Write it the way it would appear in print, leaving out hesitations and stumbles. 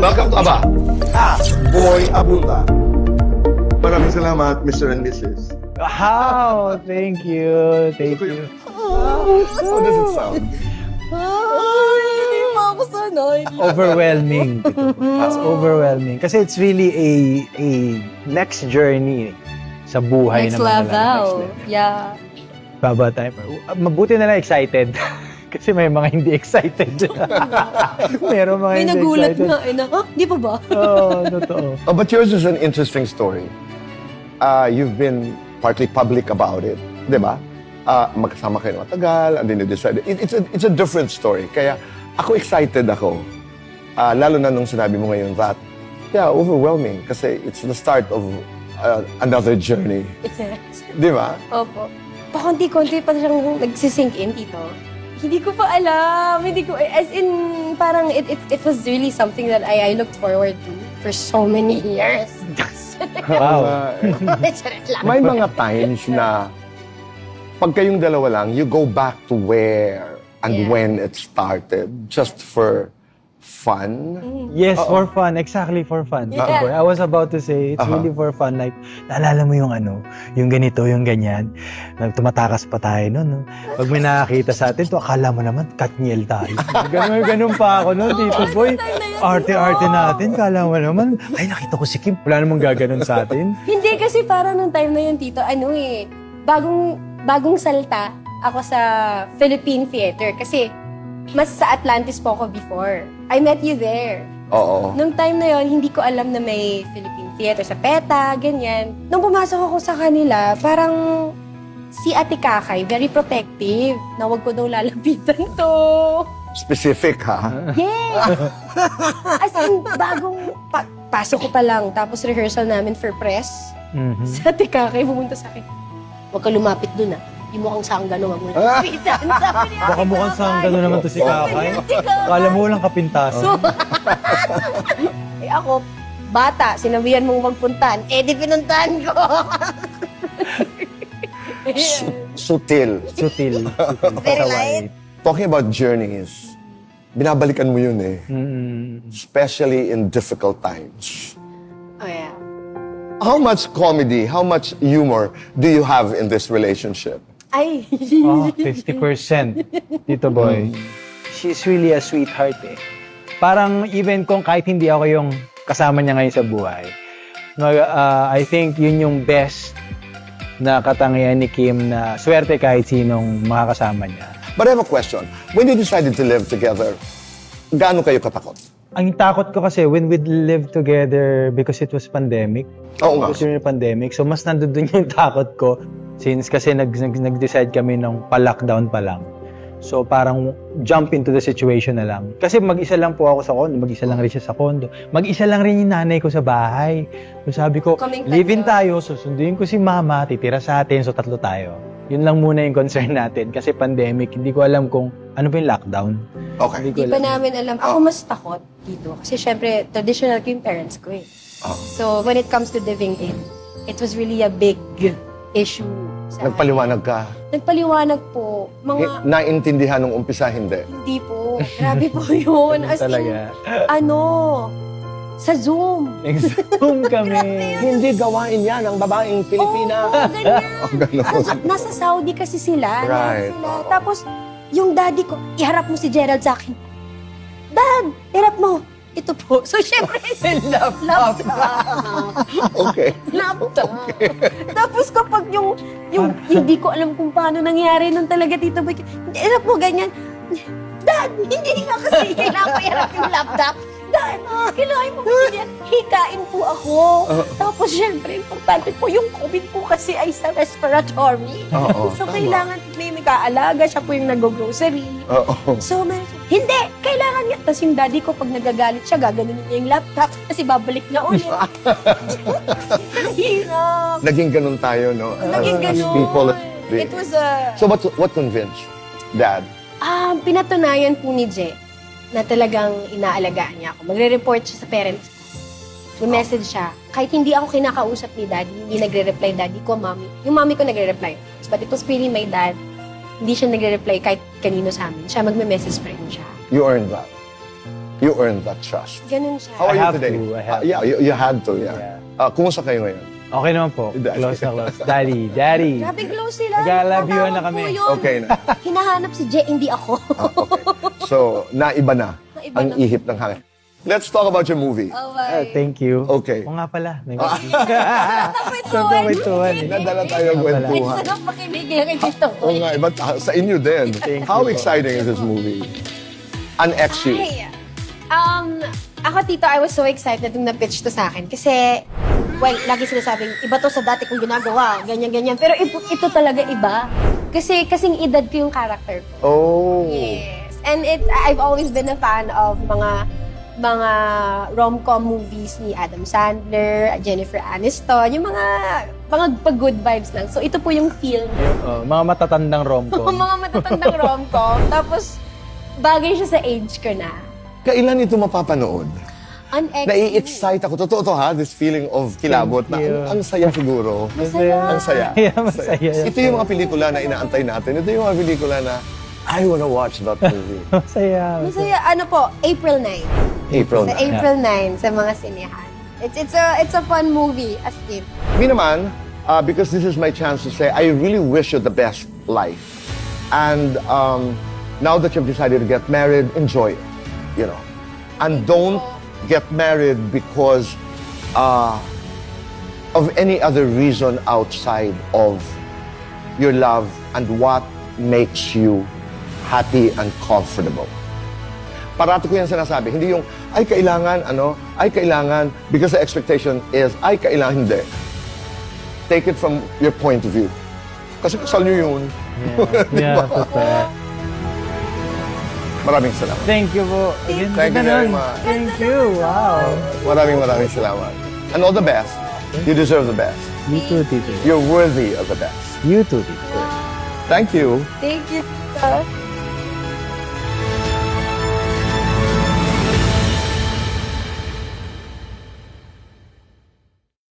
Welcome to Aba. Boy Abunda. Maraming salamat, Mr. and Mrs. Wow! Thank you. Thank you. How does it sound? Ay, hindi mo ako sanay. Overwhelming. It's overwhelming. Kasi it's really a next journey sa buhay Next naman level. talaga. Yeah. Baba tayo. Mabuti na lang excited. Kasi may mga hindi excited. Meron mga May hindi nagulat excited. nga. Di pa ba? Oo, totoo. Oh, but yours is an interesting story. You've been partly public about it, di ba? Magkasama kayo ng matagal, and then you decided. It's a different story. Kaya ako excited ako. Lalo na nung sinabi mo ngayon that, yeah, overwhelming. Kasi it's the start of another journey. Yes. Di ba? Opo. Pakunti-kunti pa siyang nagsisink in, Tito. Hindi ko pa alam. Hindi ko, as in, parang it was really something that I looked forward to for so many years. Wow. Charot lang. May mga times na pag kayong dalawa lang, you go back to where and Yeah. when it started just for fun. Yes, for fun. Exactly, for fun. Yeah. I was about to say, it's really for fun. Like, naalala mo yung yung ganito, yung ganyan. Tumatakas pa tayo nun. No? Pag may nakakita sa atin, to akala mo naman, Katniel tayo. Ganun pa ako nun, Tito Boy. Arte-arte natin, akala mo naman, ay, nakita ko si Kim. Wala namang gaganon sa atin. Hindi kasi parang nung time na yun, Tito, bagong salta ako sa Philippine theater. Kasi mas sa Atlantis po ako before. I met you there. Oo. Nung time na yon, hindi ko alam na may Philippine theater sa PETA, ganyan. Nung pumasok ako sa kanila, parang si Ate Kakay, very protective, na wag ko daw lalapitan to. Specific, ha? Yeah! As in, pasok ko pa lang, tapos rehearsal namin for press. Mhm. Si Ate Kakay pumunta sa akin, huwag ka lumapit dun Di mo kang sanggano, wag mo lapitan. Sabi niya, Baka mukhang sanggano naman to si Kakay. Akala mo walang kapintasan. Eh ako, bata, sinabihan mong magpuntahan, di pinuntahan ko. Sutil. Sutil. Very light. Talking about journeys, binabalikan mo yun eh. Mm. Especially in difficult times. Oh yeah. How much comedy, how much humor do you have in this relationship? Ay. Oh, 50%. Tito Boy. She's really a sweetheart eh. Parang even kung kahit hindi ako yung kasama niya ngayon sa buhay, I think yun yung best na katangian ni Kim na swerte kahit sinong makakasama niya. But I have a question. When you decided to live together, gaano kayo katakot? Ang takot ko kasi when we lived together because it was pandemic. Oo nga. It was during the pandemic. So mas nandun yung takot ko since kasi nag-decide kami ng pa-lockdown pa lang. So parang jump into the situation na lang. Kasi mag-isa lang po ako sa condo, mag-isa lang rin siya sa condo. Mag-isa lang rin yung nanay ko sa bahay. So sabi ko, Kaming tatlo. live-in tayo, susunduin ko si mama, titira sa atin, so tatlo tayo. Yun lang muna yung concern natin kasi pandemic, hindi ko alam kung ano pa yung lockdown. Okay. Hindi ko Di pa alam. namin alam. Ako mas takot dito. Kasi syempre, traditional ko yung parents ko eh. So, when it comes to living in, it was really a big issue. Sa Nagpaliwanag ka. Nagpaliwanag po. Mga, Naintindihan nung umpisa, hindi. hindi po. Grabe po yun. As in, Talaga. sa Zoom. Nag-zoom kami. Hindi gawain yan ng babaeng Pilipina. Oo, ganyan. Oh, ganun. Nasa Saudi kasi sila. Right. Sila. Tapos, yung daddy ko, iharap mo si Gerald sa akin. Dad, harap mo. Ito po. So, syempre, laptop. Okay. Laptop. Tapos kapag yung hindi ko alam kung paano nangyari nun talaga, Tito Boy, harap mo ganyan. Dad, hindi nga kasi kailangan ko iharap yung laptop. Dad, kailangan mo kasi hikain po ako. Tapos syempre, importante po yung COVID po kasi ay sa respiratory. Oo, So tama. kailangan may kaalaga, siya po yung nag-grocery. Oo. So, hindi! Kailangan niya. Tapos yung daddy ko, pag nagagalit siya, gaganunin niya yung laptop kasi babalik na ulit. Hirap. Naging ganun tayo, no? Naging As ganun. people. It was a... So what convinced Dad? Pinatunayan po ni Je na talagang inaalagaan niya ako. Magre-report siya sa parents ko. May message siya. Kahit hindi ako kinakausap ni daddy, hindi nagre-reply daddy ko, mommy. Yung mommy ko nagre-reply. But it was really my dad. Hindi siya nagre-reply kahit kanino sa amin. Siya magme-message pa rin siya. You earned that. You earned that trust. Ganun siya. How are I you have today? to, I have Yeah, you had to, yeah. Kumusta kayo ngayon? Okay naman po. Daddy. Close na close. Daddy. Grabe close sila. Nag-I-love you na Tatawag kami. po yun. Okay na. Hinahanap si Jay, hindi ako. Okay. So, naiba na Naiba ang na. ihip ng hangin. Let's talk about your movie. Oh, my. Thank you. Okay. Oo nga pala. May Kwentuhan. kwentuhan eh. Nadala tayo ng Wala. Ay, kwentuhan. sarap makinig kay Tito. Oo nga, iba sa inyo din. Thank How you po. exciting is this movie? An ex you. Ay, ako Tito, I was so excited nung na-pitch to sa akin. Kasi, well, lagi sinasabing, iba to sa dati kong ginagawa, ganyan-ganyan. Pero ito talaga iba. Kasi kasing edad ko yung character ko. Oh. Yes. And I've always been a fan of mga rom-com movies ni Adam Sandler, Jennifer Aniston, yung mga pag-good vibes lang. So, ito po yung film. Mga matatandang rom-com. mga matatandang rom-com. Tapos, bagay siya sa age ko na. Kailan ito mapapanood? An ex. Nai-excite ako. Totoo to ha, this feeling of kilabot na Thank you. ang saya siguro. Masaya. Ang saya. Yeah, masaya. Ito yung mga pelikula na inaantay natin. Ito yung mga pelikula na I wanna watch that movie. Masaya. Masaya, ano po, April 9. April Sa na. April 9 sa mga sinehan. It's a fun movie, as if. Me naman, because this is my chance to say, I really wish you the best life. And now that you've decided to get married, enjoy it, you know. And don't get married because of any other reason outside of your love and what makes you happy and comfortable. Parati ko yan sinasabi. Hindi yung, ay kailangan, because the expectation is, ay kailangan, hindi. Take it from your point of view. Kasi kasal nyo yun. Yeah, totoo. Maraming salamat. Thank you po. Again, Thank you ganda very nun. much. Thank you. Wow. Maraming salamat. And all the best. You deserve the best. You too, Tito. You're worthy of the best. You too, Tito. Thank you. Thank you.